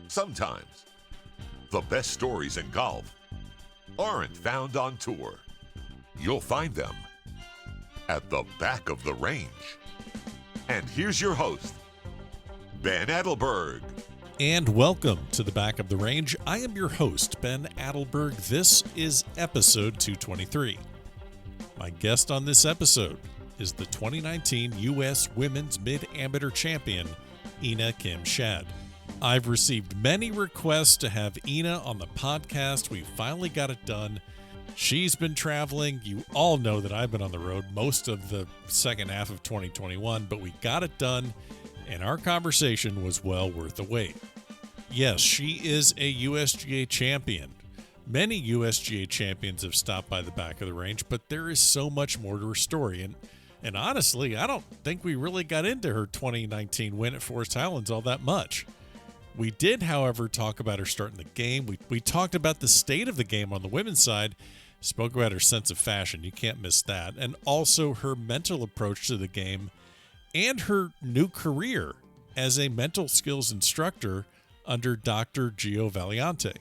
Sometimes the best stories in golf aren't found on tour. You'll find them at the back of the range. And here's your host, Ben Adelberg. And welcome to the Back of the Range. I am your host, Ben Adelberg. This is episode 223. My guest on this episode is the 2019 U.S. Women's MidAmateur Champion, Ina Kim-Schaad. I've received many requests to have Ina on the podcast. We finally got it done. She's been traveling. You all know that I've been on the road most of the second half of 2021, but we got it done, and our conversation was well worth the wait. Yes, she is a USGA champion. Many USGA champions have stopped by the back of the range, but there is so much more to her story. And honestly, I don't think we really got into her 2019 win at Forest Highlands all that much. We did, however, talk about her starting the game. We talked about the state of the game on the women's side, spoke about her sense of fashion. You can't miss that. And also her mental approach to the game and her new career as a mental skills instructor under Dr. Gio Valiante.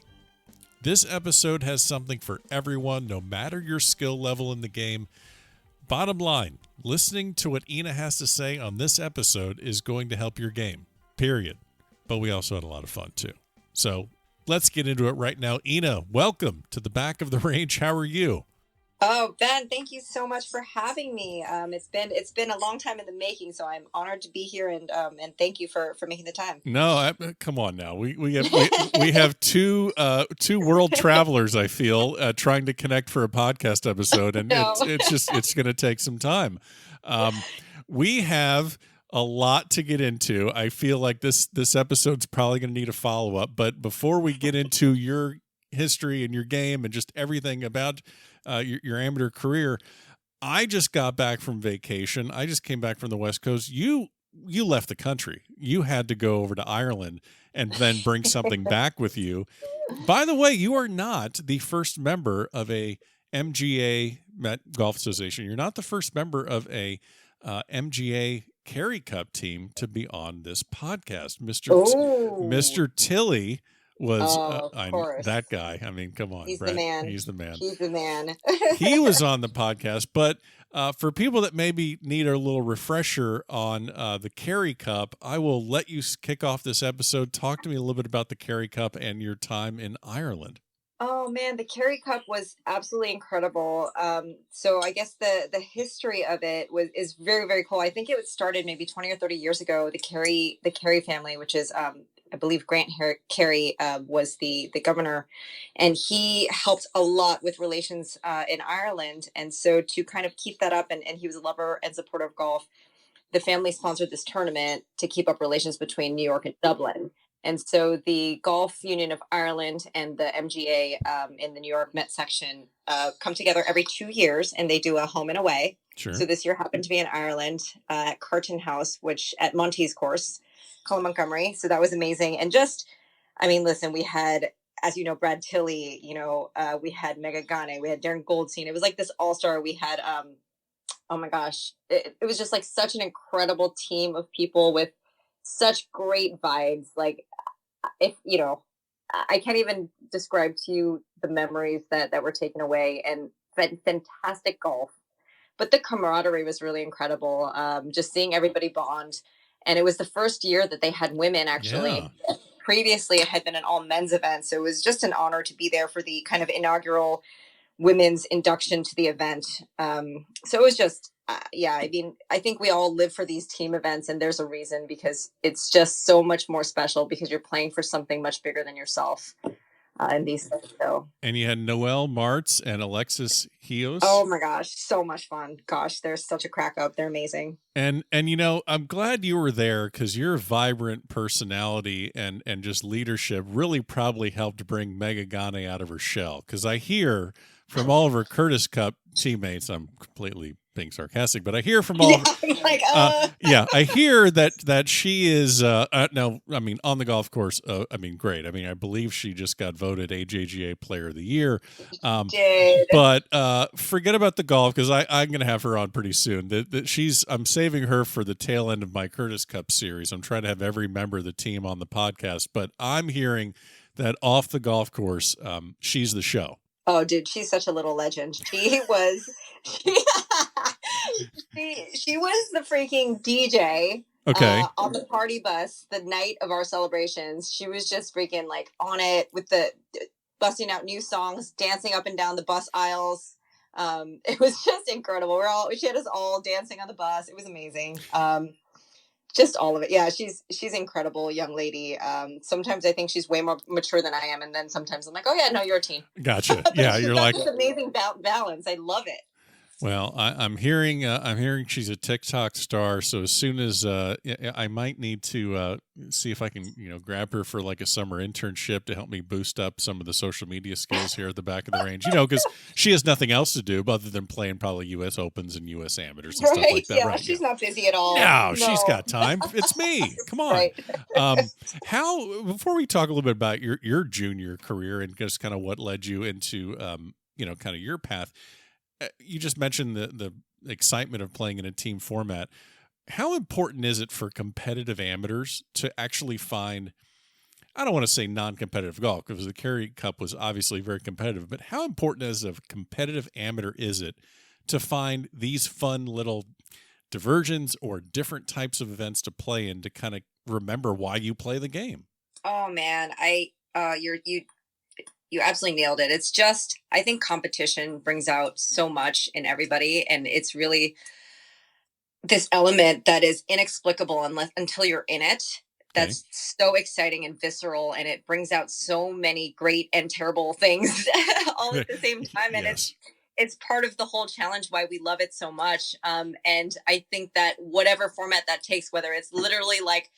This episode has something for everyone, no matter your skill level in the game. Bottom line, listening to what Ina has to say on this episode is going to help your game, period. But we also had a lot of fun, too. So let's get into it right now. Ina, welcome to the Back of the Range. How are you? Oh, Ben, thank you so much for having me. It's been a long time in the making, so I'm honored to be here, and thank you for making the time. No, come on now. We have two world travelers, I feel, trying to connect for a podcast episode, and No. it's going to take some time. We have a lot to get into. I feel like this episode's probably going to need a follow-up, but before we get into your history and your game and just everything about your amateur career, I just got back from vacation. I just came back from the West Coast. You left the country. You had to go over to Ireland and then bring something back with you. By the way, you are not the first member of a MGA Golf Association. You're not the first member of a MGA Carry Cup team to be on this podcast. Mr. Tilly was that guy. I mean, come on, He's Brett. the man. He's the man. He's the man. He was on the podcast, but for people that maybe need a little refresher on the Carry Cup, I will let you kick off this episode. Talk to me a little bit about the Carry Cup and your time in Ireland. Oh man, the Carry Cup was absolutely incredible. So I guess the history of it is very, very cool. I think it started maybe 20 or 30 years ago. The Carey family, which is I believe Grant Carey was the governor, and he helped a lot with relations in Ireland. And so to kind of keep that up, and he was a lover and supporter of golf, the family sponsored this tournament to keep up relations between New York and Dublin. And so the Golf Union of Ireland and the MGA in the New York Met section come together every 2 years, and they do a home and away. Sure. So this year happened to be in Ireland at Carton House, which at Monty's course, Colin Montgomery. So that was amazing. And listen, we had, as you know, Brad Tilley, we had Mega Gane, we had Darren Goldstein. It was like this all-star. We had, oh my gosh, it was just like such an incredible team of people with such great vibes. Like, I can't even describe to you the memories that were taken away, and fantastic golf. But the camaraderie was really incredible. Just seeing everybody bond. And it was the first year that they had women, actually. Yeah. Previously, it had been an all men's event. So it was just an honor to be there for the kind of inaugural women's induction to the event. So it was just, I think we all live for these team events, and there's a reason, because it's just so much more special because you're playing for something much bigger than yourself. And these things, so. And you had Noelle Martz and Alexis Hios. Oh my gosh, so much fun. Gosh, they're such a crack up. They're amazing. And I'm glad you were there, because your vibrant personality and just leadership really probably helped bring Mega Gane out of her shell. Because I hear from all of her Curtis Cup teammates, I'm completely being sarcastic, but I hear from all, I hear that she is, no, I mean, on the golf course, I mean, great. I mean, I believe she just got voted AJGA Player of the Year. But forget about the golf, because I'm going to have her on pretty soon. I'm saving her for the tail end of my Curtis Cup series. I'm trying to have every member of the team on the podcast, but I'm hearing that off the golf course, she's the show. Oh, dude, she's such a little legend. She was, she was the freaking DJ. Okay. On the party bus the night of our celebrations. She was just freaking like on it with the busting out new songs, dancing up and down the bus aisles. It was just incredible. She had us all dancing on the bus. It was amazing. Just all of it. Yeah, she's incredible young lady. Sometimes I think she's way more mature than I am, and then sometimes I'm like, oh yeah, no, you're a teen. Gotcha. Yeah, you're like this amazing balance. I love it. Well, I'm hearing she's a TikTok star. So as soon as I might need to see if I can grab her for like a summer internship to help me boost up some of the social media skills here at the back of the range. Because she has nothing else to do other than playing probably U.S. Opens and U.S. Amateurs and stuff like that. Yeah, right? She's not busy at all. No, she's got time. It's me. Come on. Right. Before we talk a little bit about your junior career and just kind of what led you into kind of your path. You just mentioned the excitement of playing in a team format. How important is it for competitive amateurs to actually find, I don't want to say non-competitive golf because the Kerry Cup was obviously very competitive, but how important as a competitive amateur is it to find these fun little diversions or different types of events to play in to kind of remember why you play the game? Oh man, you absolutely nailed it. It's just, I think competition brings out so much in everybody. And it's really this element that is inexplicable until you're in it. That's so exciting and visceral. And it brings out so many great and terrible things all at the same time. And it's part of the whole challenge, why we love it so much. And I think that whatever format that takes, whether it's literally like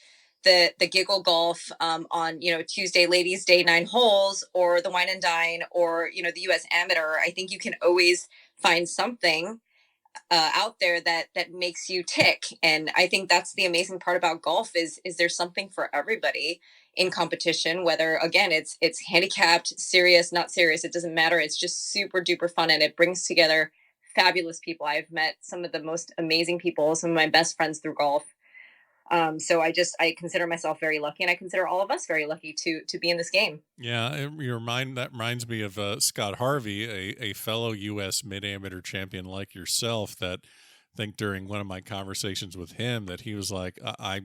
the giggle golf on Tuesday ladies day 9 holes, or the wine and dine, or the US amateur, I think you can always find something out there that makes you tick. And I think that's the amazing part about golf is there's something for everybody in competition, whether again it's handicapped, serious, not serious, it doesn't matter. It's just super duper fun, and it brings together fabulous people. I've met some of the most amazing people, some of my best friends through golf. So I consider myself very lucky, and I consider all of us very lucky to be in this game. Yeah, that reminds me of Scott Harvey, a fellow U.S. mid-amateur champion like yourself. That I think during one of my conversations with him, that he was like, I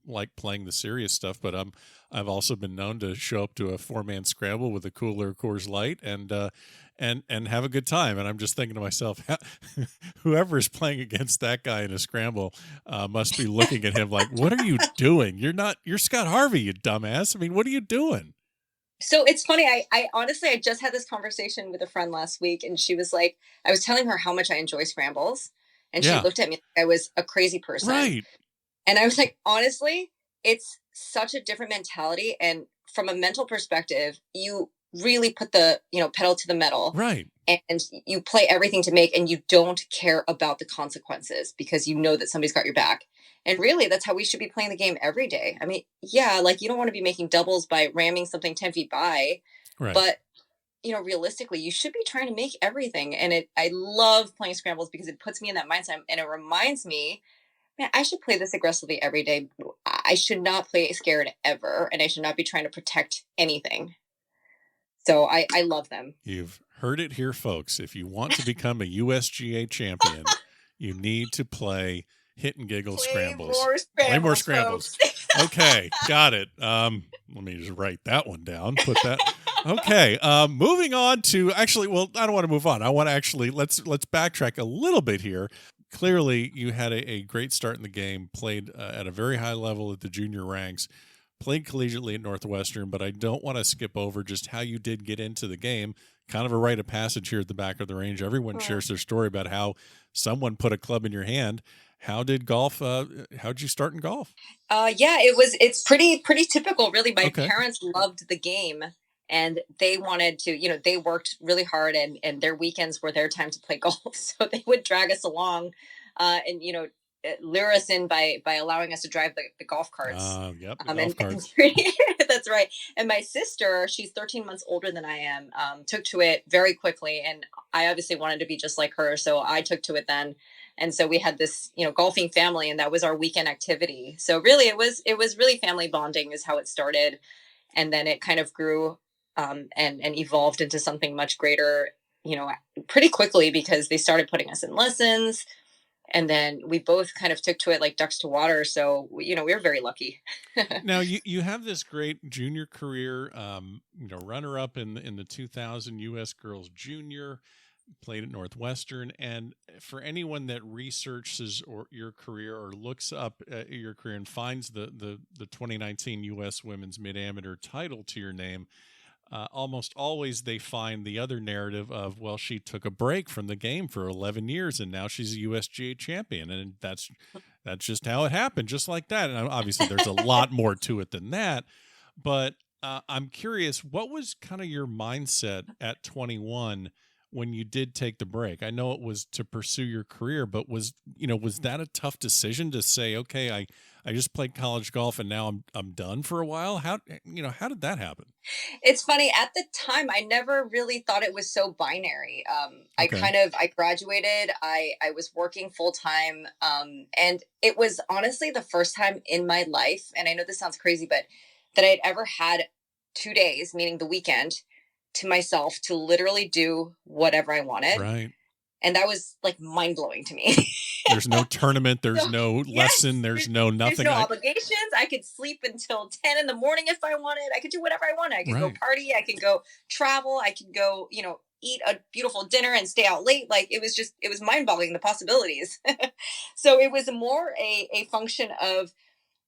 like playing the serious stuff, but I've also been known to show up to a 4-man scramble with a cooler Coors Light and have a good time. And I'm just thinking to myself, whoever is playing against that guy in a scramble must be looking at him like, what are you doing? You're Scott Harvey, you dumbass. I mean, what are you doing? So it's funny. I honestly, I just had this conversation with a friend last week, and she was like, I was telling her how much I enjoy scrambles, and she looked at me like I was a crazy person. Right. And I was like, honestly, it's such a different mentality. And from a mental perspective, you really put the, pedal to the metal. Right. And you play everything to make, and you don't care about the consequences because you know that somebody's got your back. And really, that's how we should be playing the game every day. I mean, yeah, like you don't want to be making doubles by ramming something 10 feet by, right. But realistically, you should be trying to make everything. And I love playing scrambles because it puts me in that mindset, and it reminds me, man, I should play this aggressively every day. I should not play scared ever, and I should not be trying to protect anything. So I love them. You've heard it here, folks. If you want to become a USGA champion, you need to play hit and giggle scrambles. Play more scrambles. Okay, got it. Let me just write that one down. Put that. Okay, moving on to I don't want to move on. I want to let's backtrack a little bit here. Clearly, you had a great start in the game, played at a very high level at the junior ranks, played collegiately at Northwestern, but I don't want to skip over just how you did get into the game. Kind of a rite of passage here at the back of the range. Everyone shares their story about how someone put a club in your hand. How'd you start in golf? It's pretty typical, really. My parents loved the game. and they wanted to, they worked really hard, and their weekends were their time to play golf. So they would drag us along, and lure us in by allowing us to drive the golf carts. Yep, the golf carts. That's right. And my sister, she's 13 months older than I am, took to it very quickly, and I obviously wanted to be just like her, so I took to it then. And so we had this, golfing family, and that was our weekend activity. So really, it was really family bonding is how it started, and then it kind of grew, and evolved into something much greater, pretty quickly, because they started putting us in lessons, and then we both kind of took to it like ducks to water. So we were very lucky. Now you have this great junior career, runner up in the 2000 U.S. Girls Junior, played at Northwestern. And for anyone that researches your career or looks up at your career and finds the 2019 U.S. Women's Mid-Amateur title to your name, almost always they find the other narrative of, well, she took a break from the game for 11 years and now she's a USGA champion. And that's just how it happened, just like that. And obviously there's a lot more to it than that. But I'm curious, what was kind of your mindset at 21 when you did take the break? I know it was to pursue your career, but was that a tough decision to say, okay, I just played college golf and now I'm done for a while? How did that happen? It's funny. At the time, I never really thought it was so binary. Okay. I graduated, I was working full time. And it was honestly the first time in my life, and I know this sounds crazy, but that I'd ever had 2 days, meaning the weekend, to myself to literally do whatever I wanted. Right. And that was like mind blowing to me. There's no tournament. There's no lesson. There's no nothing. There's no obligations. I could sleep until 10 in the morning if I wanted. I could do whatever I wanted. I could go party. I could go travel. I could go, eat a beautiful dinner and stay out late. Like it was mind boggling, the possibilities. So it was more a function of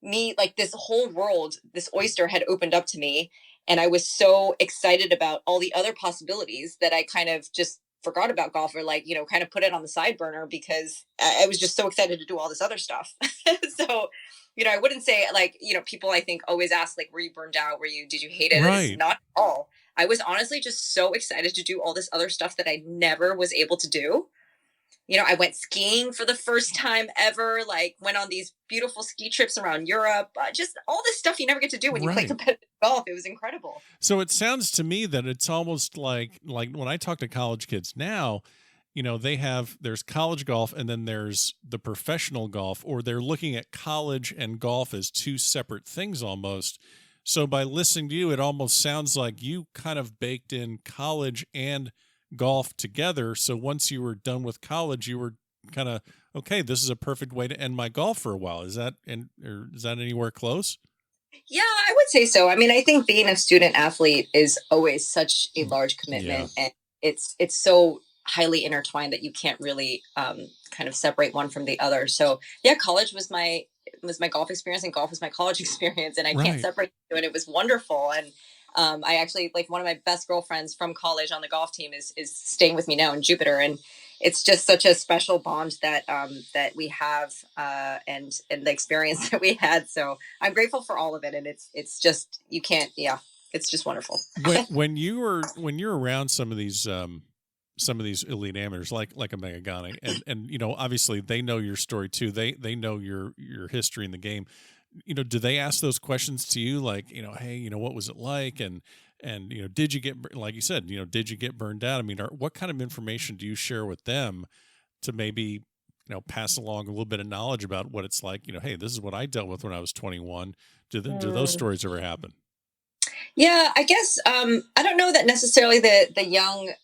me, like this whole world, this oyster had opened up to me. And I was so excited about all the other possibilities that I kind of just forgot about golf, or kind of put it on the side burner, because I was just so excited to do all this other stuff. So, I wouldn't say people I think always ask, like, were you burned out? Did you hate it? Right. It's not at all. I was honestly just so excited to do all this other stuff that I never was able to do. I went skiing for the first time ever, went on these beautiful ski trips around Europe, just all this stuff you never get to do when you play competitive golf. It was incredible. So it sounds to me that it's almost like when I talk to college kids now, there's college golf and then there's the professional golf, or they're looking at college and golf as two separate things almost. So by listening to you, it almost sounds like you kind of baked in college and golf together. So once you were done with college, you were kind of, okay, this is a perfect way to end my golf for a while. Is that anywhere close? Yeah, I would say so. I mean, I think being a student athlete is always such a large commitment, and it's so highly intertwined that you can't really kind of separate one from the other. So yeah, college was my golf experience, and golf was my college experience, and I can't separate the two, and it was wonderful. And I actually, one of my best girlfriends from college on the golf team is staying with me now in Jupiter. And it's just such a special bond that we have, and the experience that we had. So I'm grateful for all of it. And it's just, it's just wonderful. when you're around some of these elite amateurs like a Megagani, and obviously they know your story too. They know your history in the game. Do they ask those questions to you? Like, hey, what was it like? And did you get, like you said, did you get burned out? I mean, what kind of information do you share with them to maybe, pass along a little bit of knowledge about what it's like? Hey, this is what I dealt with when I was 21. Do those stories ever happen? Yeah, I guess, I don't know that necessarily the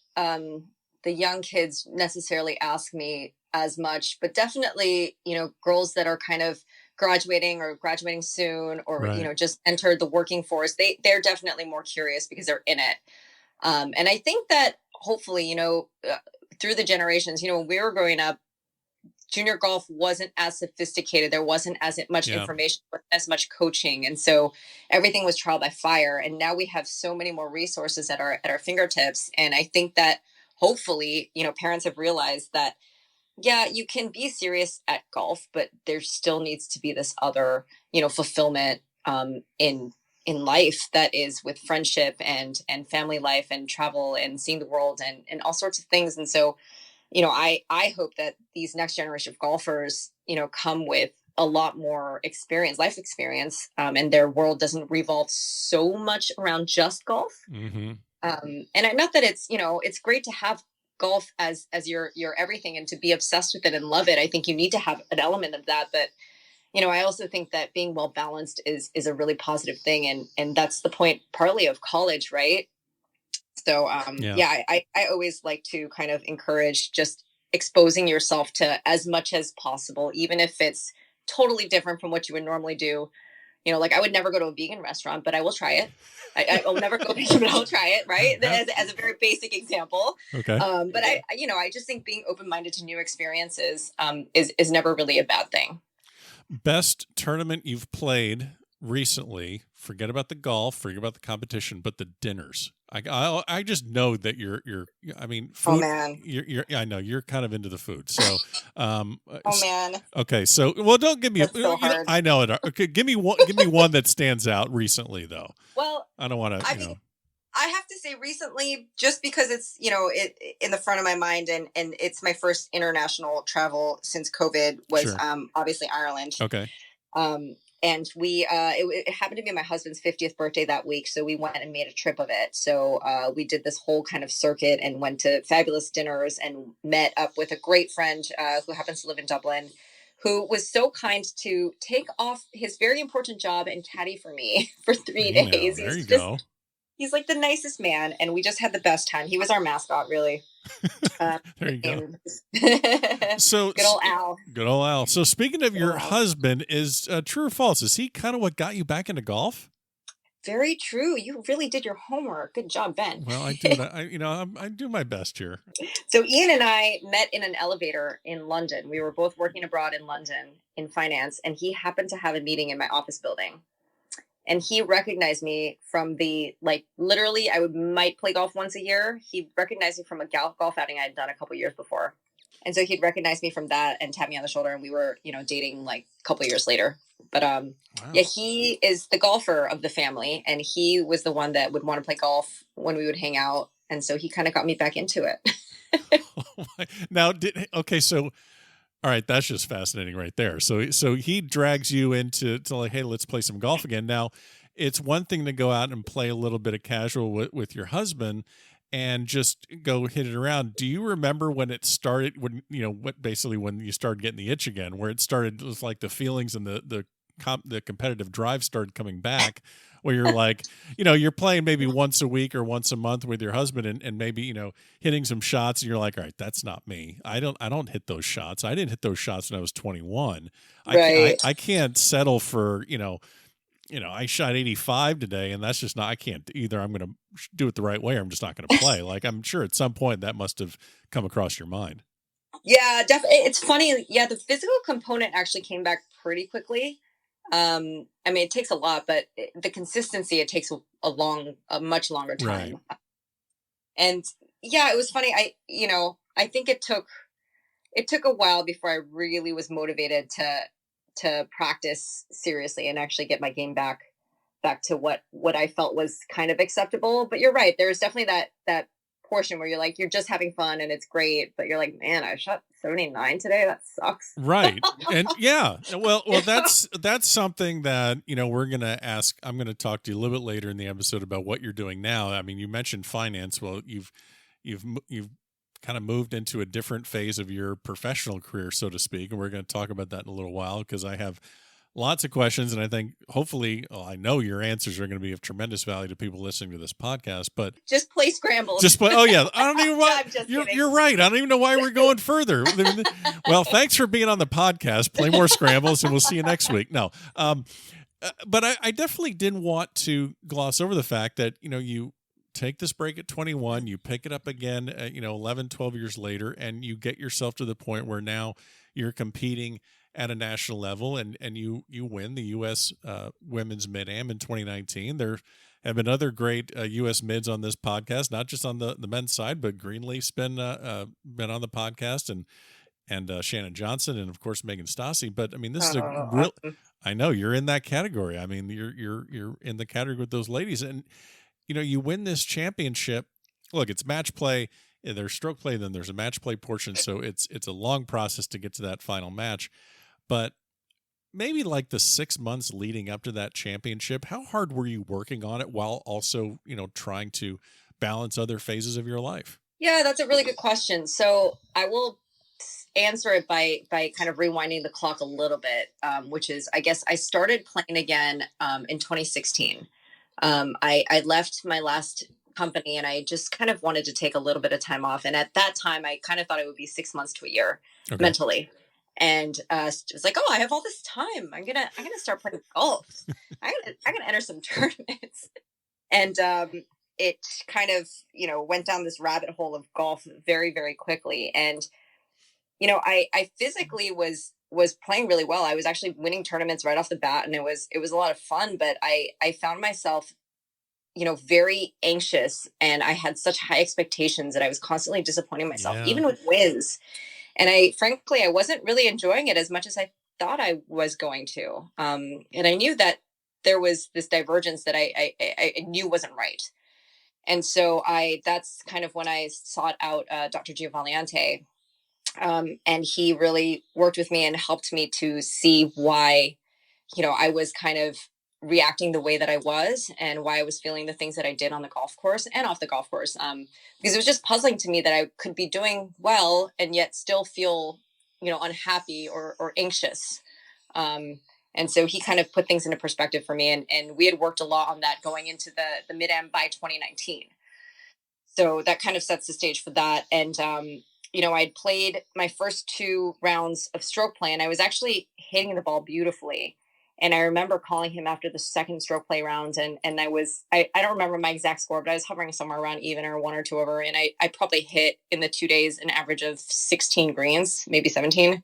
young kids necessarily ask me as much, but definitely, girls that are kind of graduating soon, or just entered the working force, they're definitely more curious because they're in it. And I think that hopefully, through the generations, when we were growing up, junior golf wasn't as sophisticated. There wasn't as much information, as much coaching, and so everything was trial by fire. And now we have so many more resources at our fingertips. And I think that hopefully, parents have realized that, yeah, you can be serious at golf, but there still needs to be this other, fulfillment in in life that is with friendship and family life and travel and seeing the world and all sorts of things. And so, I hope that these next generation of golfers, come with a lot more experience, life experience, and their world doesn't revolve so much around just golf. Mm-hmm. Not that it's great to have golf as your everything and to be obsessed with it and love it. I think you need to have an element of that, but I also think that being well balanced is a really positive thing, and that's the point partly of college, right? So I always like to kind of encourage just exposing yourself to as much as possible, even if it's totally different from what you would normally do. Like I would never go to a vegan restaurant, but I will try it. I will never go vegan, but I'll try it, right? As a very basic example. Okay. But I just think being open-minded to new experiences is never really a bad thing. Best tournament you've played recently? Forget about the golf, forget about the competition, but the dinners. I just know that you're I mean, food, oh man, I know you're kind of into the food. So, oh man. Okay, so don't give me so hard. I know it. Okay, give me one that stands out recently though. Well, I don't want to. I have to say recently, just because it's it in the front of my mind, and it's my first international travel since COVID was Sure. Obviously Ireland. Okay. And we it happened to be my husband's 50th birthday that week, so we went and made a trip of it. So we did this whole kind of circuit and went to fabulous dinners and met up with a great friend who happens to live in Dublin, who was so kind to take off his very important job and caddy for me for 3 days. There you go. He's like the nicest man, and we just had the best time. He was our mascot, really. There you go. So good old Al. Good old Al. So speaking of your Al. husband, is true or false? Is he kind of what got you back into golf? Very true. You really did your homework. Good job, Ben. Well, I do. I do my best here. So Ian and I met in an elevator in London. We were both working abroad in London in finance, and he happened to have a meeting in my office building. And he recognized me from literally, I might play golf once a year. He recognized me from a golf outing I had done a couple years before. And so he'd recognize me from that and tap me on the shoulder. And we were, dating like a couple years later. But wow. Yeah, he is the golfer of the family. And he was the one that would want to play golf when we would hang out. And so he kind of got me back into it. Now, so... All right, that's just fascinating right there. So he drags you into like, hey, let's play some golf again. Now, it's one thing to go out and play a little bit of casual with your husband and just go hit it around. Do you remember when it started? When when you started getting the itch again, where it started, it was like the feelings and the competitive drive started coming back. Where you're like, you're playing maybe once a week or once a month with your husband and maybe, hitting some shots and you're like, all right, that's not me. I don't hit those shots. I didn't hit those shots when I was 21. Right. I can't settle for, I shot 85 today and that's just not, I can't either. I'm going to do it the right way or I'm just not going to play. Like, I'm sure at some point that must have come across your mind. Yeah, definitely. It's funny. Yeah. The physical component actually came back pretty quickly. It takes a lot, but the consistency, it takes a much longer time. Right. And yeah, it was funny. I think it took a while before I really was motivated to practice seriously and actually get my game back to what I felt was kind of acceptable. But you're right. There's definitely that portion where you're like, you're just having fun and it's great, but you're like, man, I shot 79 today. That sucks. Right. And yeah, well, that's something that, we're going to ask. I'm going to talk to you a little bit later in the episode about what you're doing now. I mean, you mentioned finance. Well, you've kind of moved into a different phase of your professional career, so to speak. And we're going to talk about that in a little while because I have lots of questions, and I think hopefully, I know your answers are going to be of tremendous value to people listening to this podcast. But just play Scrambles. Just play. Oh yeah, I don't even. No, you're right. I don't even know why we're going further. Well, thanks for being on the podcast. Play more Scrambles, and we'll see you next week. No, but I definitely didn't want to gloss over the fact that you take this break at 21, you pick it up again, 11, 12 years later, and you get yourself to the point where now you're competing at a national level, and you win the U.S. Women's Mid-Am in 2019. There have been other great U.S. mids on this podcast, not just on the men's side, but Greenleaf's been on the podcast, and Shannon Johnson, and of course Megan Stassi. But I mean, this is I know you're in that category. I mean, you're in the category with those ladies, and you win this championship. Look, it's match play. There's stroke play, then there's a match play portion. So it's a long process to get to that final match. But maybe like the 6 months leading up to that championship, how hard were you working on it while also, trying to balance other phases of your life? Yeah, that's a really good question. So I will answer it by kind of rewinding the clock a little bit, which is, I guess I started playing again in 2016. I left my last company and I just kind of wanted to take a little bit of time off. And at that time, I kind of thought it would be 6 months to a year mentally. And it was like, oh, I have all this time. I'm gonna start playing golf. I'm gonna enter some tournaments. And it kind of went down this rabbit hole of golf very, very quickly. And I physically was playing really well. I was actually winning tournaments right off the bat, and it was a lot of fun. But I found myself very anxious, and I had such high expectations that I was constantly disappointing myself, even with wins. And frankly, I wasn't really enjoying it as much as I thought I was going to. And I knew that there was this divergence that I knew wasn't right. And so that's kind of when I sought out Dr. Gio Valiante. And he really worked with me and helped me to see why, I was kind of reacting the way that I was, and why I was feeling the things that I did on the golf course and off the golf course. Because it was just puzzling to me that I could be doing well and yet still feel, unhappy or anxious. And so he kind of put things into perspective for me. And we had worked a lot on that going into the Mid-Am by 2019. So that kind of sets the stage for that. And, I'd played my first 2 rounds of stroke play, and I was actually hitting the ball beautifully. And I remember calling him after the second stroke play round. And I don't remember my exact score, but I was hovering somewhere around even or 1 or 2 over. And I probably hit in the 2 days an average of 16 greens, maybe 17.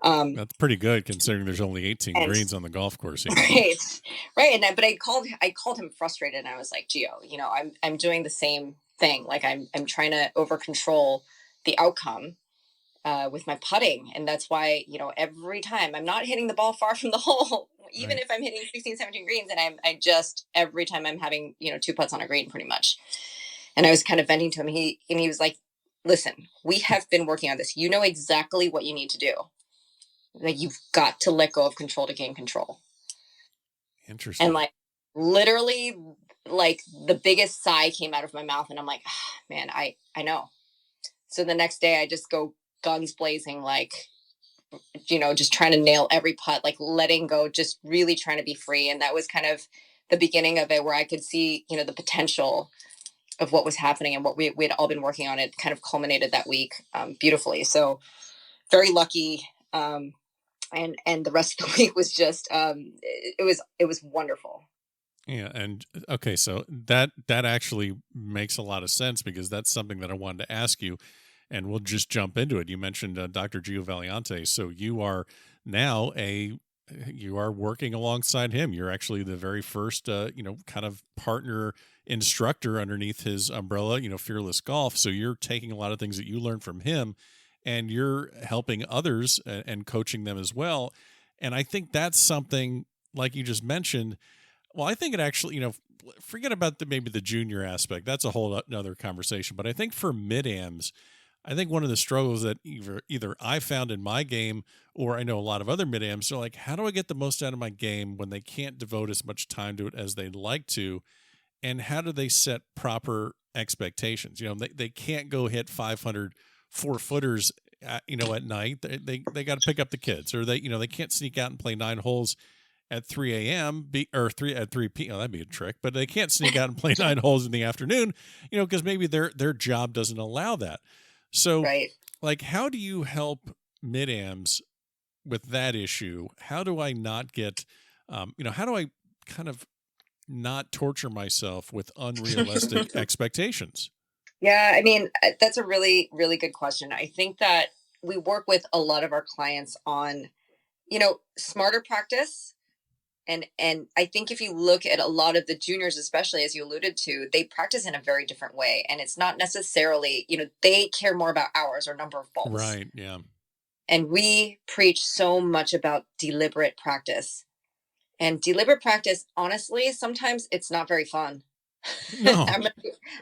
That's pretty good considering there's only 18 greens on the golf course. Right. But I called him frustrated, and I was like, Gio, I'm doing the same thing. Like I'm trying to over control the outcome with my putting. And that's why, every time I'm not hitting the ball far from the hole, even if I'm hitting 16, 17 greens, and every time I'm having, 2 putts on a green pretty much. And I was kind of venting to him. He was like, listen, we have been working on this. You know exactly what you need to do. Like, you've got to let go of control to gain control. Interesting. And literally, the biggest sigh came out of my mouth, and I'm like, man, I know. So the next day I just go guns blazing, just trying to nail every putt, letting go, just really trying to be free. And that was kind of the beginning of it, where I could see, the potential of what was happening and what we had all been working on. It kind of culminated that week beautifully. So very lucky. And the rest of the week was just, it was wonderful. Yeah. And okay. So that actually makes a lot of sense, because that's something that I wanted to ask you, and we'll just jump into it. You mentioned Dr. Gio Valiante. So you are now you are working alongside him. You're actually the very first, kind of partner instructor underneath his umbrella, Fearless Golf. So you're taking a lot of things that you learned from him, and you're helping others and coaching them as well. And I think that's something, like you just mentioned. Well, I think it actually, forget about maybe the junior aspect. That's a whole other conversation. But I think for mid-ams, I think one of the struggles that either I found in my game, or I know a lot of other mid-ams are like, how do I get the most out of my game when they can't devote as much time to it as they'd like to? And how do they set proper expectations? They can't go hit 500 4-footers, at night. They got to pick up the kids, or they can't sneak out and play 9 holes at 3 a.m. or 3 p.m. Oh, that'd be a trick, but they can't sneak out and play 9 holes in the afternoon, because maybe their job doesn't allow that. So, how do you help mid-ams with that issue? How do I not get, how do I kind of not torture myself with unrealistic expectations? Yeah, I mean, that's a really, really good question. I think that we work with a lot of our clients on, smarter practice. And I think if you look at a lot of the juniors, especially as you alluded to, they practice in a very different way. And it's not necessarily, they care more about hours or number of balls. Right. Yeah. And we preach so much about deliberate practice. And deliberate practice, honestly, sometimes it's not very fun. No.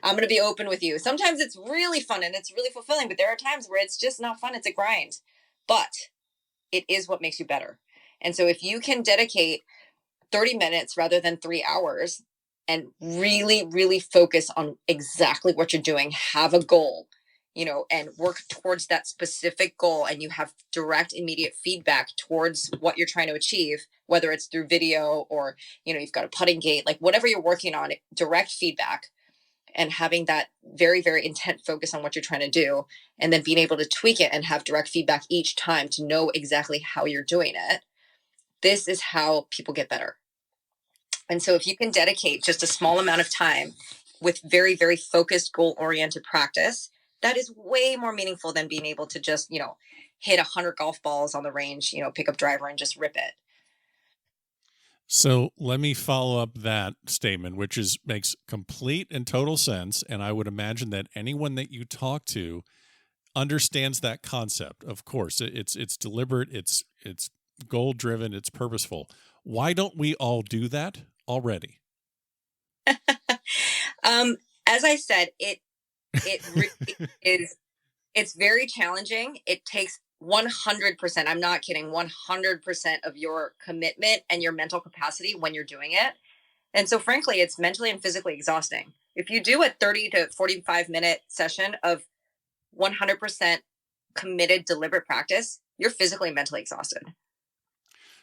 I'm gonna be open with you. Sometimes it's really fun and it's really fulfilling, but there are times where it's just not fun. It's a grind, but it is what makes you better. And so if you can dedicate 30 minutes rather than 3 hours and really, really focus on exactly what you're doing, have a goal, and work towards that specific goal, and you have direct, immediate feedback towards what you're trying to achieve, whether it's through video or, you've got a putting gate, like whatever you're working on, direct feedback, and having that very, very intent focus on what you're trying to do, and then being able to tweak it and have direct feedback each time to know exactly how you're doing it. This is how people get better. And so if you can dedicate just a small amount of time with very, very focused, goal-oriented practice, that is way more meaningful than being able to just, hit 100 golf balls on the range, pick up driver and just rip it. So let me follow up that statement, which makes complete and total sense. And I would imagine that anyone that you talk to understands that concept. Of course, it's deliberate, it's goal driven, it's purposeful. Why don't we all do that already? As I said, it really is. It's very challenging. It takes 100%. I'm not kidding. 100% of your commitment and your mental capacity when you're doing it. And so frankly, it's mentally and physically exhausting. If you do a 30 to 45-minute session of 100% committed, deliberate practice, you're physically and mentally exhausted.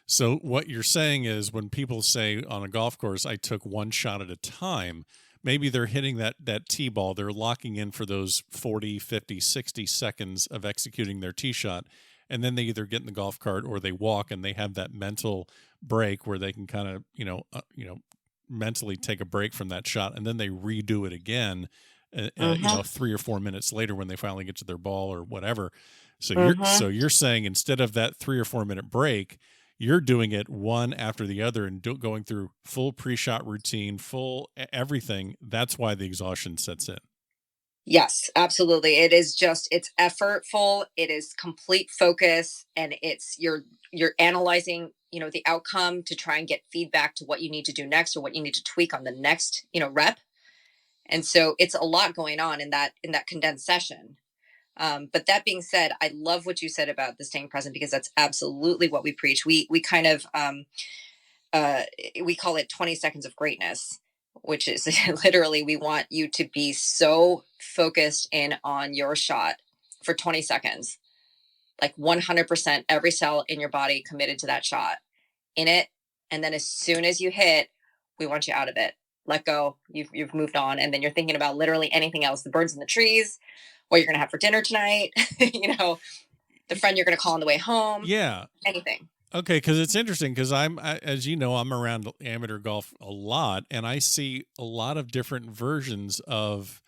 So what you're saying is when people say on a golf course, I took one shot at a time, maybe they're hitting that tee ball, they're locking in for those 40, 50, 60 seconds of executing their tee shot. And then they either get in the golf cart or they walk and they have that mental break where they can kind of, mentally take a break from that shot. And then they redo it again, 3 or 4 minutes later when they finally get to their ball or whatever. So you're saying instead of that 3 or 4 minute break, you're doing it one after the other and going through full pre-shot routine, full everything. That's why the exhaustion sets in. Yes, absolutely. It's effortful. It is complete focus, and you're analyzing, the outcome to try and get feedback to what you need to do next or what you need to tweak on the next, rep. And so it's a lot going on in that condensed session. But that being said, I love what you said about the staying present, because that's absolutely what we preach. We kind of, we call it 20 seconds of greatness, which is literally, we want you to be so focused in on your shot for 20 seconds, like 100%, every cell in your body committed to that shot, in it. And then as soon as you hit, we want you out of it. Let go. You've moved on. And then you're thinking about literally anything else, the birds in the trees, what you're going to have for dinner tonight, the friend you're going to call on the way home. Yeah. Anything. Okay. Cause it's interesting. Cause as you know, I'm around amateur golf a lot and I see a lot of different versions of,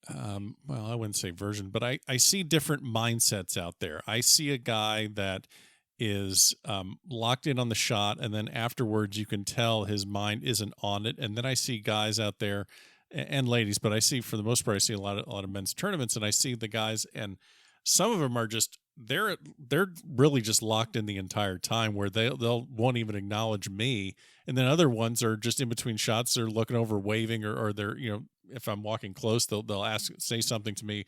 well, I wouldn't say version, but I see different mindsets out there. I see a guy that is locked in on the shot, and then afterwards you can tell his mind isn't on it. And then I see guys out there and ladies, but I see, for the most part, I see a lot of men's tournaments, and I see the guys, and some of them are just they're really just locked in the entire time, where they'll won't even acknowledge me, and then other ones are just in between shots, they're looking over, waving, or they're if I'm walking close, they'll say something to me.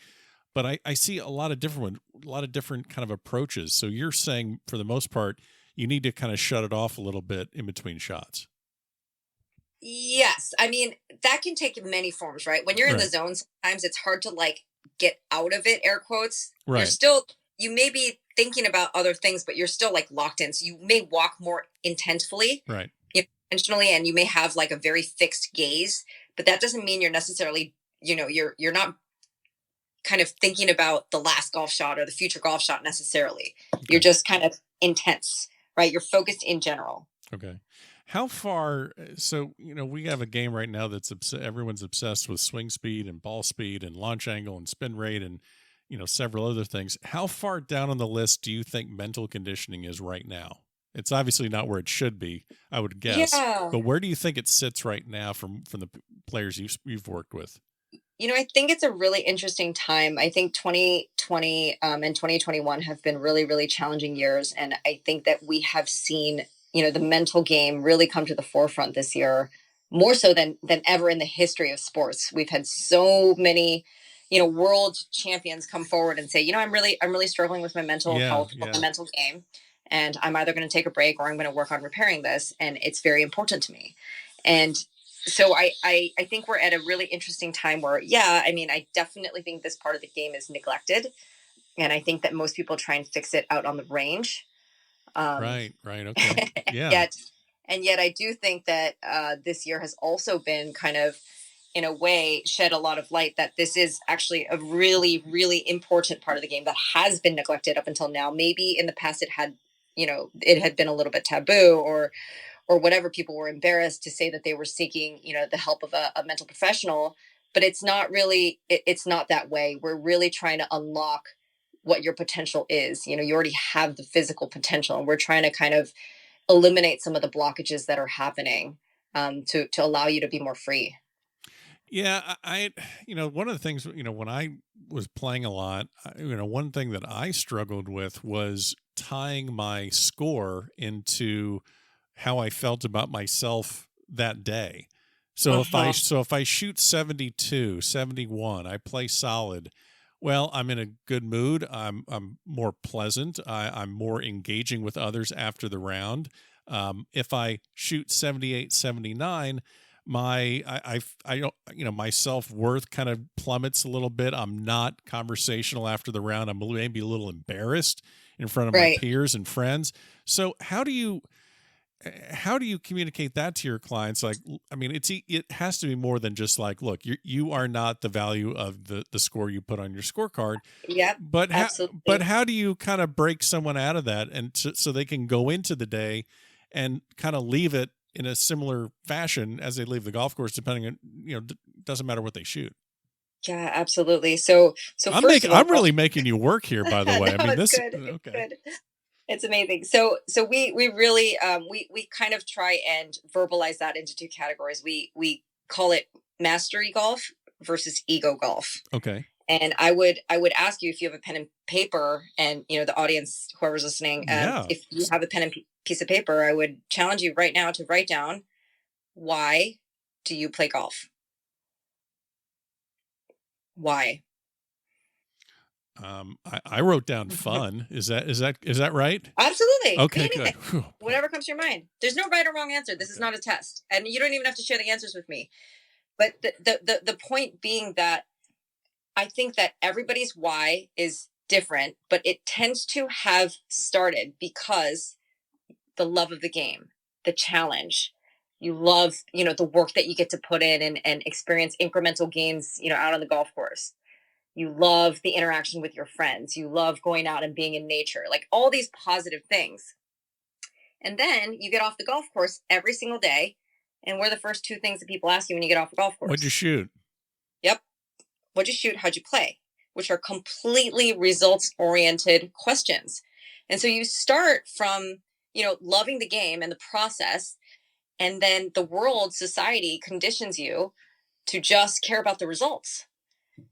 But I see a lot of different kind of approaches. So you're saying, for the most part, you need to kind of shut it off a little bit in between shots. Yes. I mean, that can take many forms, right? When you're in the zone, sometimes it's hard to get out of it, air quotes. Right. You may be thinking about other things, but you're still locked in. So you may walk more intentfully, right, intentionally, and you may have a very fixed gaze, but that doesn't mean you're necessarily, you're not kind of thinking about the last golf shot or the future golf shot necessarily. Okay. You're just kind of intense, right? You're focused in general. Okay. How far? So, we have a game right now that's everyone's obsessed with swing speed and ball speed and launch angle and spin rate and, several other things. How far down on the list do you think mental conditioning is right now? It's obviously not where it should be, I would guess. Yeah. But where do you think it sits right now from the players you've worked with? I think it's a really interesting time. I think 2020 and 2021 have been really, really challenging years. And I think that we have seen, the mental game really come to the forefront this year, more so than ever in the history of sports. We've had so many, world champions come forward and say, I'm really struggling with my mental health, my mental game, and I'm either going to take a break or I'm going to work on repairing this, and it's very important to me. And so I think we're at a really interesting time where, I definitely think this part of the game is neglected, and I think that most people try and fix it out on the range. Right. Okay. Yeah. Yet I do think that this year has also been kind of, in a way, shed a lot of light that this is actually a really, really important part of the game that has been neglected up until now. Maybe in the past it had been a little bit taboo, or whatever. People were embarrassed to say that they were seeking, the help of a mental professional, but it's not really, it's not that way. We're really trying to unlock what your potential is. You already have the physical potential, and we're trying to kind of eliminate some of the blockages that are happening to allow you to be more free. Yeah, one of the things, when I was playing a lot, one thing that I struggled with was tying my score into how I felt about myself that day. So if I shoot 72, 71, I play solid. Well, I'm in a good mood. I'm more pleasant. I'm more engaging with others after the round. If I shoot 78, 79, I don't, my self-worth kind of plummets a little bit. I'm not conversational after the round. I'm maybe a little embarrassed in front of my peers and friends. So how do you communicate that to your clients? Like, it has to be more than just like, look, you are not the value of the score you put on your scorecard. Yep. But how do you kind of break someone out of that, and so they can go into the day and kind of leave it in a similar fashion as they leave the golf course, depending on, doesn't matter what they shoot. Yeah, absolutely. So I'm really making you work here, by the way. No, it's good. Okay. It's good. It's amazing. So we really we kind of try and verbalize that into two categories. We call it mastery golf versus ego golf. Okay. And I would ask you if you have a pen and paper, and the audience, whoever's listening, if you have a pen and piece of paper, I would challenge you right now to write down, why do you play golf? Why? I wrote down fun. Is that right? Absolutely. Okay, good. Whatever comes to your mind. There's no right or wrong answer. This is not a test, and you don't even have to share the answers with me. But the point being that I think that everybody's why is different, but it tends to have started because the love of the game, the challenge. You love, the work that you get to put in and experience incremental gains, out on the golf course. You love the interaction with your friends. You love going out and being in nature, like all these positive things. And then you get off the golf course every single day. And what are the first two things that people ask you when you get off the golf course? What'd you shoot? Yep. What'd you shoot? How'd you play? Which are completely results-oriented questions. And so you start from, loving the game and the process. And then the world, society conditions you to just care about the results.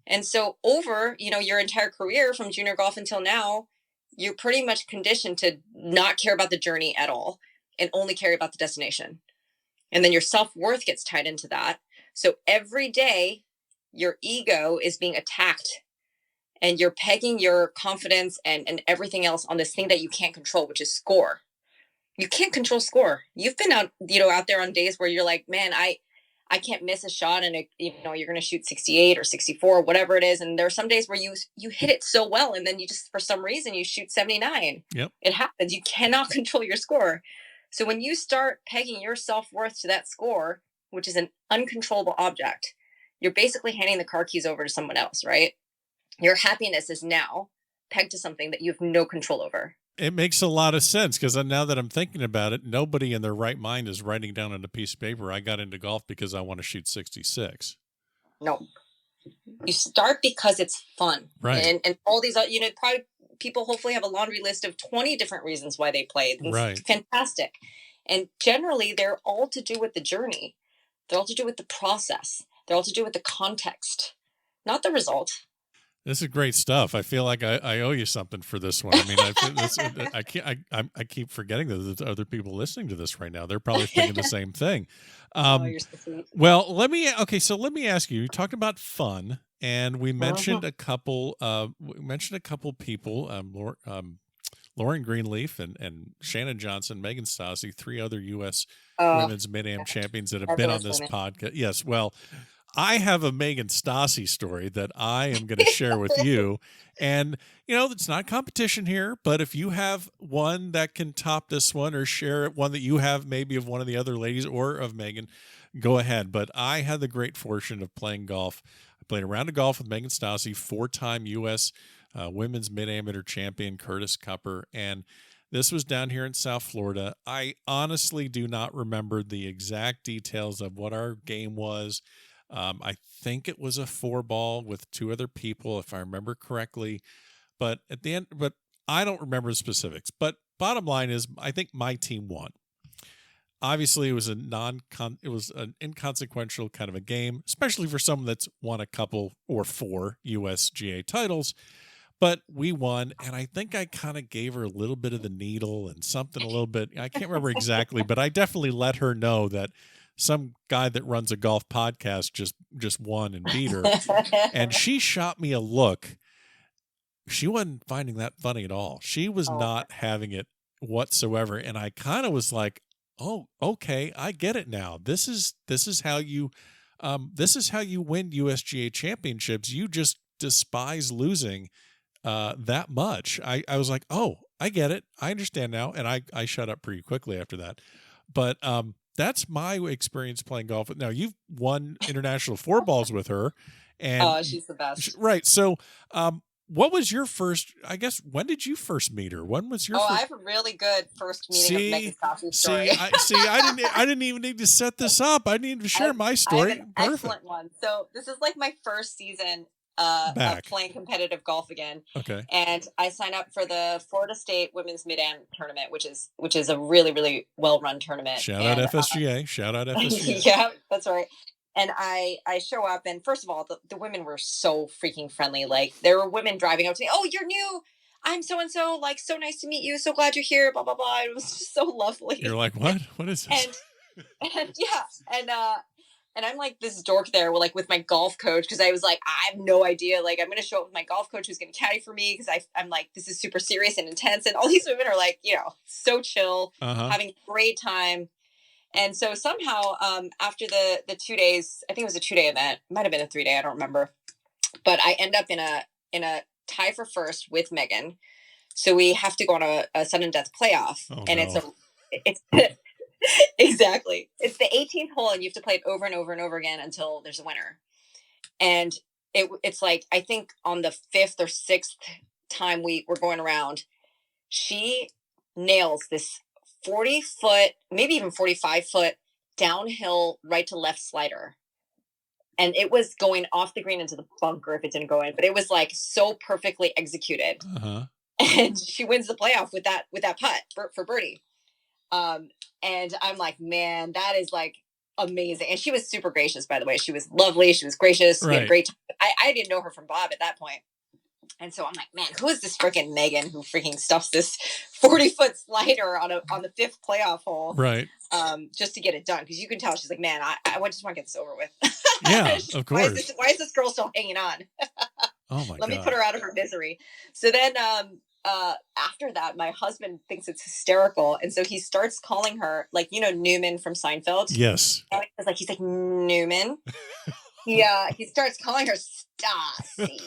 And so over, your entire career from junior golf until now, you're pretty much conditioned to not care about the journey at all and only care about the destination. And then your self-worth gets tied into that. So every day your ego is being attacked, and you're pegging your confidence and everything else on this thing that you can't control, which is score. You can't control score. You've been out there on days where you're like, man, I can't miss a shot, and you're going to shoot 68 or 64, whatever it is. And there are some days where you hit it so well, and then you just, for some reason, you shoot 79. Yep. It happens. You cannot control your score. So when you start pegging your self-worth to that score, which is an uncontrollable object, you're basically handing the car keys over to someone else, right? Your happiness is now pegged to something that you have no control over. It makes a lot of sense, because now that I'm thinking about it, nobody in their right mind is writing down on a piece of paper, I got into golf because I want to shoot 66. No. You start because it's fun. Right. And all these, probably people hopefully have a laundry list of 20 different reasons why they play. It's right. Fantastic. And generally, they're all to do with the journey. They're all to do with the process. They're all to do with the context, not the result. This is great stuff. I feel like I owe you something for this one. I mean, I keep forgetting that there's other people listening to this right now. They're probably thinking the same thing. Oh, you're so sweet. Well, let me ask you. You talked about fun, and we mentioned a couple. People. Lauren Greenleaf and Shannon Johnson, Megan Stassi, 3 other U.S. women's mid-am champions that have been on this podcast. Yes, well, I have a Megan Stassi story that I am going to share with you. And, it's not competition here, but if you have one that can top this one or share one that you have maybe of one of the other ladies or of Megan, go ahead. But I had the great fortune of playing golf. I played a round of golf with Megan Stassi, 4-time U.S. Women's mid-amateur champion Curtis Cupper, and this was down here in South Florida. I honestly do not remember the exact details of what our game was. I think it was a 4-ball with 2 other people, if I remember correctly. But at the end, I don't remember the specifics. But bottom line is, I think my team won. Obviously, it was an inconsequential kind of a game, especially for someone that's won a couple or 4 USGA titles. But we won, and I think I kind of gave her a little bit of the needle and something a little bit. I can't remember exactly, but I definitely let her know that some guy that runs a golf podcast just won and beat her. And she shot me a look. She wasn't finding that funny at all. She was not having it whatsoever. And I kind of was like, oh, okay, I get it now. This is how you win USGA championships. You just despise losing that much. I was like, oh, I get it. I understand now. And I shut up pretty quickly after that. But that's my experience playing golf. Now, you've won international 4-balls with her. And she's the best. Right. So what was your first, I guess, when did you first meet her? When was your first? I have a really good first meeting of Megan Stassi's story. I didn't even need to set this up. I needed to share my story. I have an excellent one. So this is like my first season of playing competitive golf again. Okay. And I signed up for the Florida State Women's Mid-Am tournament, which is a really, really well-run tournament. Shout out FSGA. Yeah, that's right. And I show up, and first of all, the women were so freaking friendly. Like, there were women driving up to me, "Oh, you're new. I'm so-and-so. Like, so nice to meet you. So glad you're here, blah, blah, blah." It was just so lovely. You're like, what? What is this? And I'm like this dork there with my golf coach, because I was like, I have no idea. Like, I'm going to show up with my golf coach who's going to caddy for me, because I'm like, this is super serious and intense. And all these women are like, so chill, having a great time. And so somehow after the 2 days, I think it was a 2-day event, it might have been a 3-day, I don't remember. But I end up in a tie for first with Megan. So we have to go on a sudden death playoff. It's exactly. It's the 18th hole, and you have to play it over and over and over again until there's a winner. And it's like, I think on the 5th or 6th time we were going around, she nails this 40-foot, maybe even 45-foot downhill right to left slider. And it was going off the green into the bunker if it didn't go in, but it was like so perfectly executed. And she wins the playoff with that putt for birdie. And I'm like, man, that is like amazing. And she was super gracious, by the way. She was lovely. She was gracious. Right. We had a great time. I didn't know her from Bob at that point. And so I'm like, man, who is this freaking Megan who freaking stuffs this 40-foot slider on the 5th playoff hole? Right. Just to get it done. Because you can tell she's like, man, I just want to get this over with. Yeah, of course. Why is this girl still hanging on? Oh my God. Let me put her out of her misery. So then after that, my husband thinks it's hysterical. And so he starts calling her, like, Newman from Seinfeld. Yes. And he's like, Newman. He starts calling her Stassi.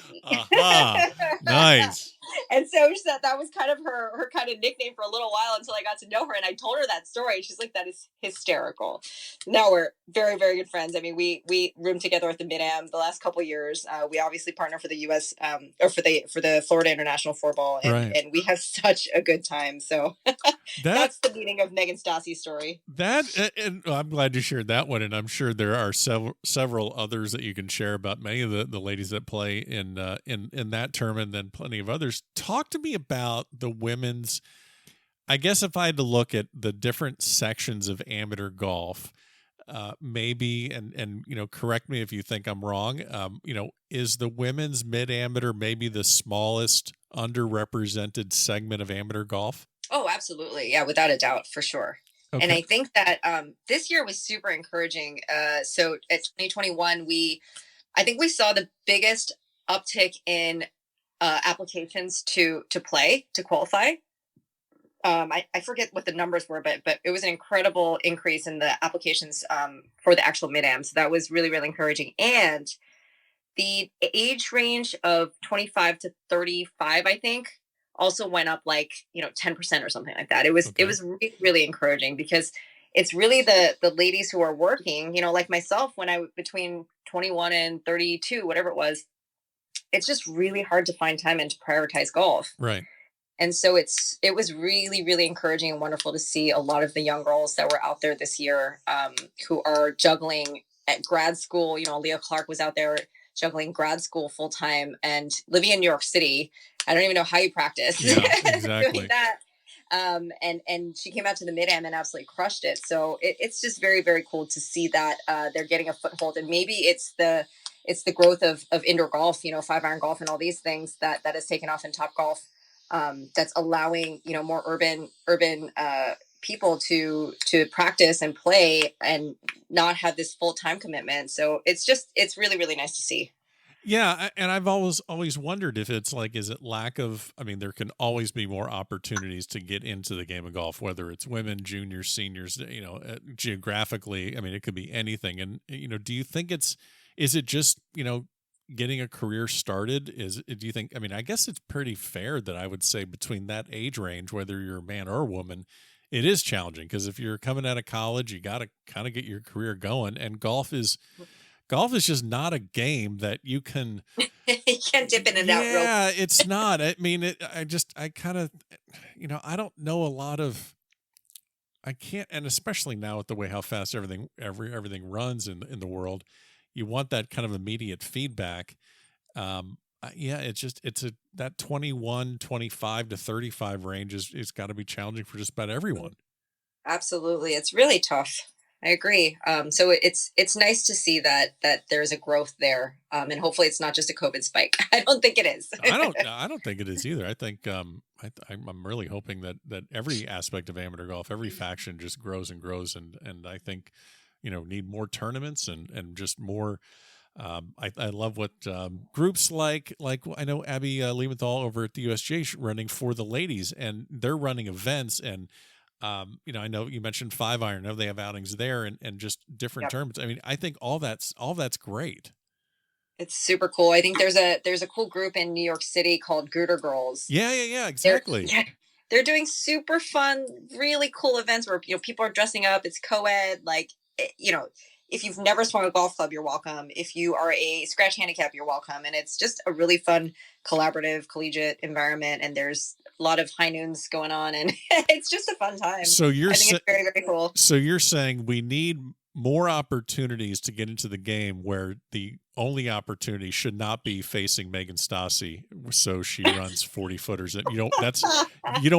Nice. And so that was kind of her kind of nickname for a little while until I got to know her. And I told her that story. And she's like, that is hysterical. Now we're very, very good friends. I mean, we roomed together at the Mid-Am the last couple of years. We obviously partner for the U.S. Or for the Florida International 4-ball. And we have such a good time. So that's the meaning of Megan Stassi's story. And I'm glad you shared that one. And I'm sure there are several others that you can share about many of the ladies that play in that tournament, and then plenty of others. Talk to me about the women's, I guess if I had to look at the different sections of amateur golf, maybe, and correct me if you think I'm wrong. Is the women's mid-amateur maybe the smallest underrepresented segment of amateur golf? Oh, absolutely. Yeah, without a doubt, for sure. Okay. And I think that this year was super encouraging. So at 2021, I think we saw the biggest uptick in applications to qualify. I forget what the numbers were, but it was an incredible increase in the applications for the actual mid-am. So that was really, really encouraging. And the age range of 25 to 35, I think, also went up 10% or something like that. It was really, really encouraging, because it's really the ladies who are working, like myself, when I between 21 and 32, whatever it was, it's just really hard to find time and to prioritize golf. Right. And so it was really, really encouraging and wonderful to see a lot of the young girls that were out there this year who are juggling at grad school. Leah Clark was out there juggling grad school full time, and living in New York City. I don't even know how you practice exactly. doing that. And she came out to the mid-am and absolutely crushed it. So it's just very, very cool to see that they're getting a foothold. And maybe it's the growth of indoor golf, 5-iron golf and all these things that has taken off in Top Golf. That's allowing, more urban people to practice and play and not have this full-time commitment. So it's really, really nice to see. Yeah. And I've always wondered if it's is it lack of, there can always be more opportunities to get into the game of golf, whether it's women, juniors, seniors, geographically, it could be anything. And, do you think is it just, getting a career started? Do you think, I guess it's pretty fair that I would say between that age range, whether you're a man or a woman, it is challenging, because if you're coming out of college, you got to kind of get your career going, and golf is just not a game that you can you can't dip in and out. Yeah, it's not. I don't know a lot of, I can't, and especially now with the way how fast everything runs in the world, you want that kind of immediate feedback. That 21, 25 to 35 range it's got to be challenging for just about everyone. Absolutely. It's really tough. I agree. So it's nice to see that there's a growth there. And hopefully it's not just a COVID spike. I don't think it is. I don't think it is either. I think, I'm really hoping that every aspect of amateur golf, every faction just grows and grows. And I think, need more tournaments and just more. I love what groups like I know Abby Liebenthal over at the USGA running for the ladies, and they're running events. And, I know you mentioned 5-iron. I know they have outings there and just different tournaments. I think all that's great. It's super cool. I think there's a cool group in New York City called Gooter Girls. Yeah, exactly. They're doing super fun, really cool events where people are dressing up. It's co-ed, if you've never swung a golf club, you're welcome. If you are a scratch handicap, you're welcome. And it's just a really fun, collaborative, collegiate environment. And there's a lot of high noons going on, and it's just a fun time. So I think it's very, very cool. So you're saying we need more opportunities to get into the game, where the only opportunity should not be facing Megan Stassi, so she runs 40 footers. And you don't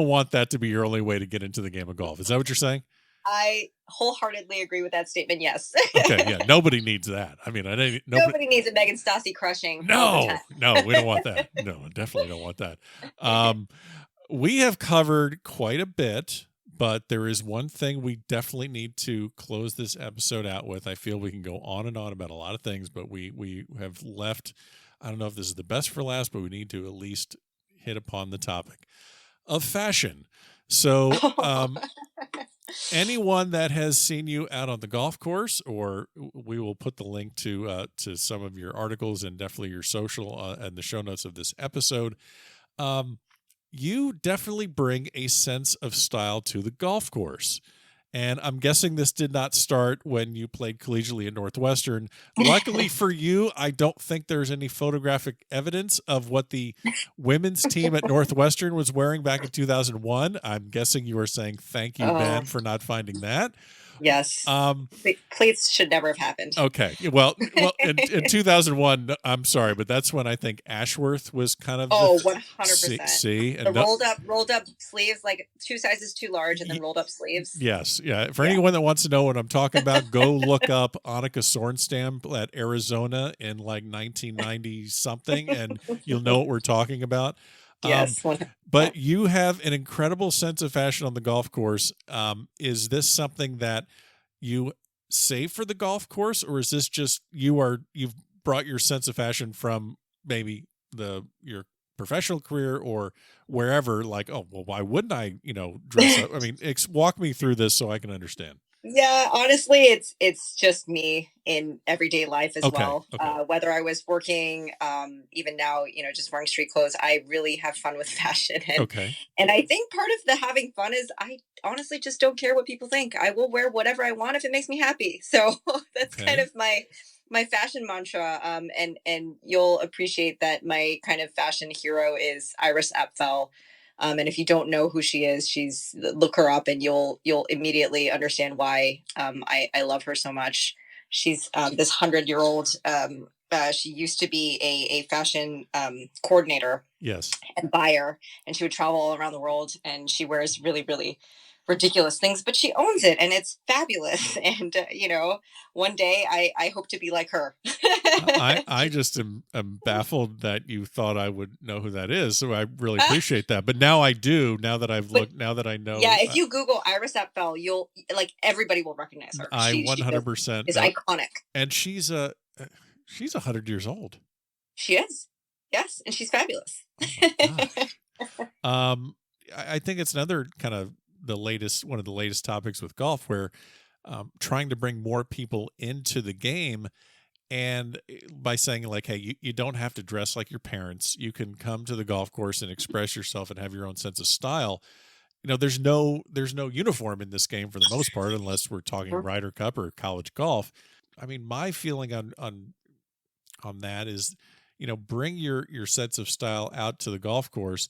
want that to be your only way to get into the game of golf. Is that what you're saying? I wholeheartedly agree with that statement. Yes. Okay. Yeah. Nobody needs that. Nobody needs a Megan Stassi crushing. No, we don't want that. No, definitely don't want that. We have covered quite a bit, but there is one thing we definitely need to close this episode out with. I feel we can go on and on about a lot of things, but we have left, I don't know if this is the best for last, but we need to at least hit upon the topic of fashion. So, anyone that has seen you out on the golf course, or we will put the link to some of your articles and definitely your social and the show notes of this episode. You definitely bring a sense of style to the golf course. And I'm guessing this did not start when you played collegiately at Northwestern. Luckily for you, I don't think there's any photographic evidence of what the women's team at Northwestern was wearing back in 2001. I'm guessing you are saying thank you, Ben, for not finding that. Yes. Pleats should never have happened. Okay. Well, in 2001, I'm sorry, but that's when I think Ashworth was kind of 100%. See, and the rolled up sleeves, like 2 sizes too large, and then rolled up sleeves. Yes. Yes. Yeah. For anyone that wants to know what I'm talking about, go look up Annika Sorenstam at Arizona in like 1990 something, and you'll know what we're talking about. Yes. But you have an incredible sense of fashion on the golf course. Is this something that you save for the golf course, or is this just you've brought your sense of fashion from maybe your professional career or wherever, like, oh, well, why wouldn't I, dress up? I mean, walk me through this so I can understand. Yeah, honestly, it's just me in everyday life as well. Okay. Whether I was working, even now, just wearing street clothes, I really have fun with fashion. And I think part of the having fun is I honestly just don't care what people think. I will wear whatever I want if it makes me happy. So that's kind of my fashion mantra. And you'll appreciate that my kind of fashion hero is Iris Apfel. And if you don't know who she is, look her up and you'll immediately understand why I love her so much. She's this 100-year-old. She used to be a fashion coordinator, yes, and buyer, and she would travel all around the world. And she wears really, really ridiculous things, but she owns it, and it's fabulous. And one day I hope to be like her. I just am baffled that you thought I would know who that is, so I really appreciate that. But now I do. Now that I've looked, now that I know. Yeah, if you Google Iris Apfel, you'll everybody will recognize her. I 100% is iconic, and she's 100 years old. She is, yes, and she's fabulous. Oh I think it's another kind of one of the latest topics with golf, where trying to bring more people into the game, and by saying like, hey, you don't have to dress like your parents. You can come to the golf course and express yourself and have your own sense of style. There's no uniform in this game for the most part, unless we're talking Ryder Cup or college golf. I mean, my feeling on that is, bring your sense of style out to the golf course.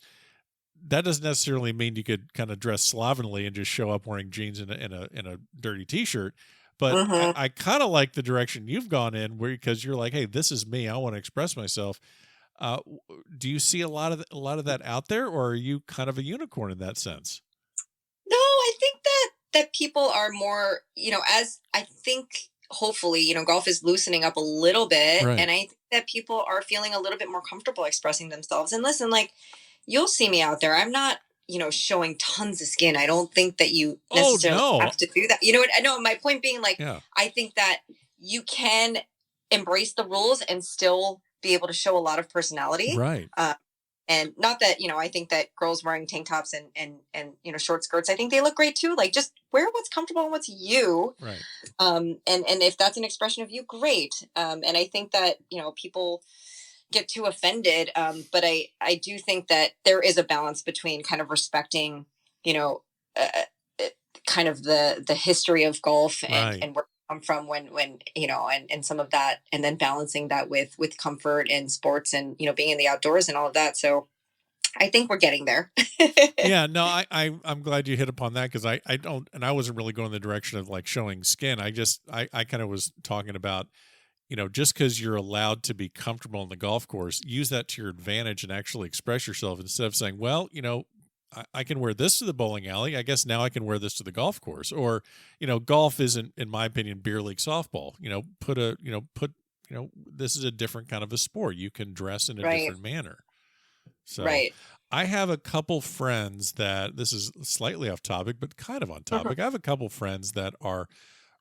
That doesn't necessarily mean you could kind of dress slovenly and just show up wearing jeans and a dirty t-shirt. But I kind of like the direction you've gone in, because you're like, hey, this is me. I want to express myself. Do you see a lot of that out there, or are you kind of a unicorn in that sense? No, I think that people are more, as I think hopefully, golf is loosening up a little bit. Right. And I think that people are feeling a little bit more comfortable expressing themselves. And listen, like, you'll see me out there. I'm not, showing tons of skin. I don't think that you necessarily have to do that. You know what? I know my point being, like, I think that you can embrace the rules and still be able to show a lot of personality. Right. And not that, I think that girls wearing tank tops and short skirts, I think they look great too. Like, just wear what's comfortable and what's you. Right. And if that's an expression of you, great. And I think that, people get too offended. But I do think that there is a balance between kind of respecting, kind of the history of golf and where you come from when and some of that, and then balancing that with comfort and sports and, being in the outdoors and all of that. So I think we're getting there. Yeah, no, I'm glad you hit upon that, because I don't, and I wasn't really going the direction of like showing skin. I kind of was talking about, just because you're allowed to be comfortable on the golf course, use that to your advantage and actually express yourself, instead of saying, well, I can wear this to the bowling alley. I guess now I can wear this to the golf course. Or, golf isn't, in my opinion, beer league softball. This is a different kind of a sport. You can dress in a different manner. So I have a couple friends that, this is slightly off topic, but kind of on topic. I have a couple friends that are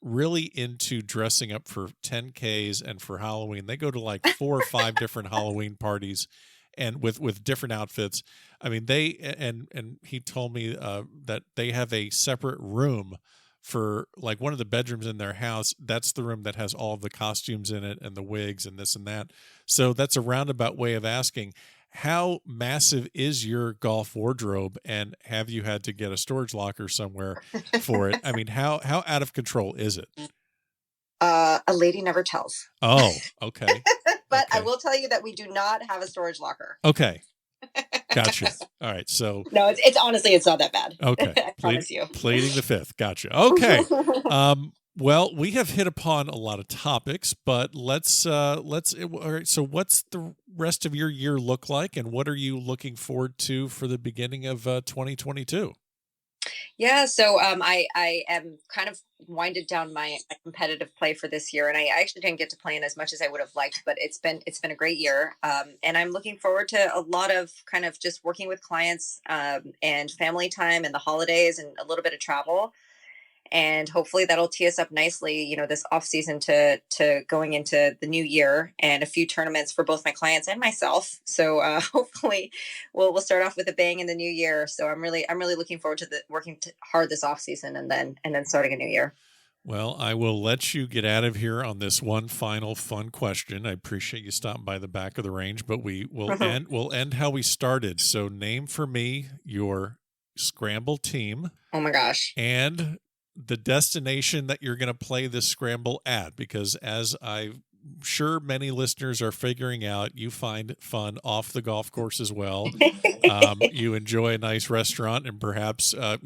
really into dressing up for 10Ks and for Halloween. They go to like 4 or 5 different Halloween parties, and with different outfits. I mean, and he told me that they have a separate room for, like, one of the bedrooms in their house. That's the room that has all of the costumes in it and the wigs and this and that. So that's a roundabout way of asking, how massive is your golf wardrobe, and have you had to get a storage locker somewhere for it? I mean, how out of control is it? A lady never tells. Oh, okay. But okay. I will tell you that we do not have a storage locker. Okay. Gotcha. All right. So no, it's honestly, it's not that bad. Okay. I promise you. Pleading the fifth. Gotcha. Okay. Well, we have hit upon a lot of topics, but let's all right. So what's the rest of your year look like, and what are you looking forward to for the beginning of 2022? Yeah, so I am kind of winded down my competitive play for this year, and I actually didn't get to play in as much as I would have liked, but it's been a great year, and I'm looking forward to a lot of kind of just working with clients, and family time and the holidays and a little bit of travel, and hopefully that'll tee us up nicely, this off season to going into the new year, and a few tournaments for both my clients and myself. So hopefully we'll start off with a bang in the new year. So I'm really looking forward to the working hard this off season, and then starting a new year. Well, I will let you get out of here on this one final fun question. I appreciate you stopping by the back of the range, but we'll end how we started. So name for me your Scramble team. Oh my gosh. And the destination that you're going to play this Scramble at, because as I'm sure many listeners are figuring out, you find fun off the golf course as well. You enjoy a nice restaurant, and perhaps, okay,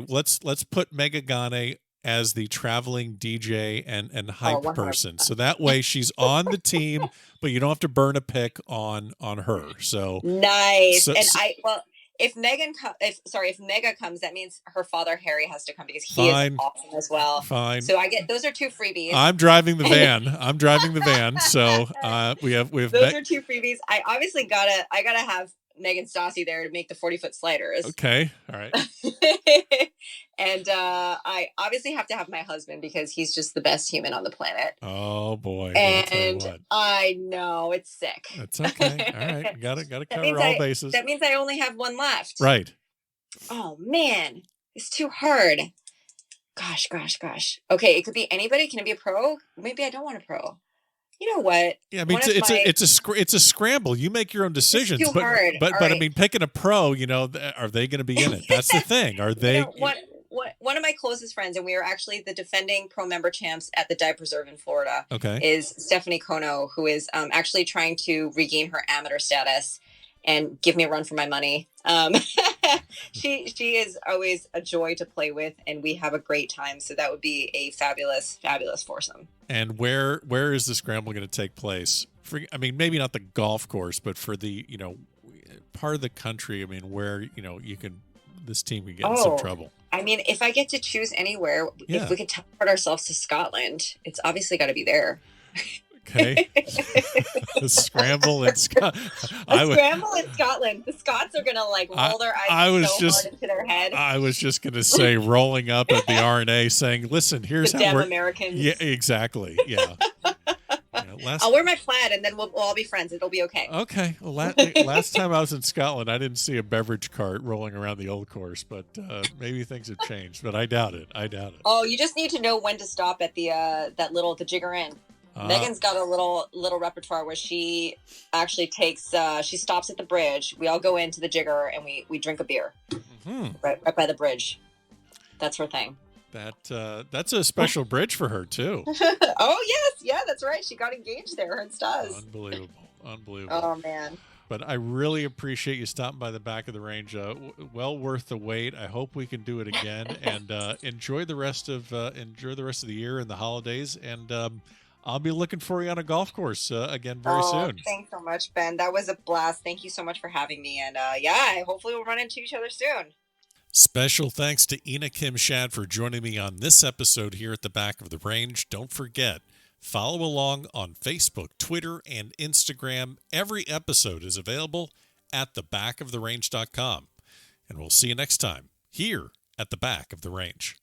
let's put Mega Gane as the traveling DJ and hype person. So that way she's on the team, but you don't have to burn a pick on her. So nice. If Mega comes, that means her father Harry has to come, because he is awesome as well. Fine. So I get those are 2 freebies. I'm driving the van. So we have those are 2 freebies. I obviously gotta have Megan Stassi there to make the 40-foot sliders. Okay. All right. And I obviously have to have my husband, because he's just the best human on the planet. Oh boy. And I know it's sick. That's okay. All right. Got to cover all bases. That means I only have one left. Right. Oh man, it's too hard. Gosh. Okay, it could be anybody. Can it be a pro? Maybe I don't want a pro. You know what? Yeah, I mean, it's a scramble. You make your own decisions. It's too hard. But I mean, picking a pro, are they going to be in it? That's the thing. Are they? One of my closest friends, and we are actually the defending pro member champs at the Dive Preserve in Florida, okay, is Stephanie Kono, who is actually trying to regain her amateur status and give me a run for my money. She is always a joy to play with, and we have a great time. So that would be a fabulous foursome. And where is the scramble going to take place? Maybe not the golf course, but for the part of the country. I mean, where this team could get in some trouble. I mean, if I get to choose anywhere, if we could teleport ourselves to Scotland, it's obviously got to be there. Okay. The scramble in Scotland. Scramble in Scotland. The Scots are gonna roll their eyes hard into their head. I was just gonna say, rolling up at the RNA, saying, "Listen, here's the how we're Americans." Yeah, exactly. Yeah. I'll wear my plaid, and then we'll all be friends. It'll be okay. Okay. Well, last time I was in Scotland, I didn't see a beverage cart rolling around the old course, but maybe things have changed. But I doubt it. Oh, you just need to know when to stop at the the Jigger Inn. Megan's got a little repertoire where she actually she stops at the bridge. We all go into the Jigger and we drink a beer right by the bridge. That's her thing. That's a special bridge for her too. Oh yes, yeah, that's right. She got engaged there. Her and Stas. Unbelievable. Oh man. But I really appreciate you stopping by the back of the range. Well worth the wait. I hope we can do it again, and enjoy the rest of the year and the holidays. And I'll be looking for you on a golf course again very soon. Thanks so much, Ben. That was a blast. Thank you so much for having me. And hopefully we'll run into each other soon. Special thanks to Kim-Schaad for joining me on this episode here at the Back of the Range. Don't forget, follow along on Facebook, Twitter, and Instagram. Every episode is available at thebackoftherange.com. And we'll see you next time here at the Back of the Range.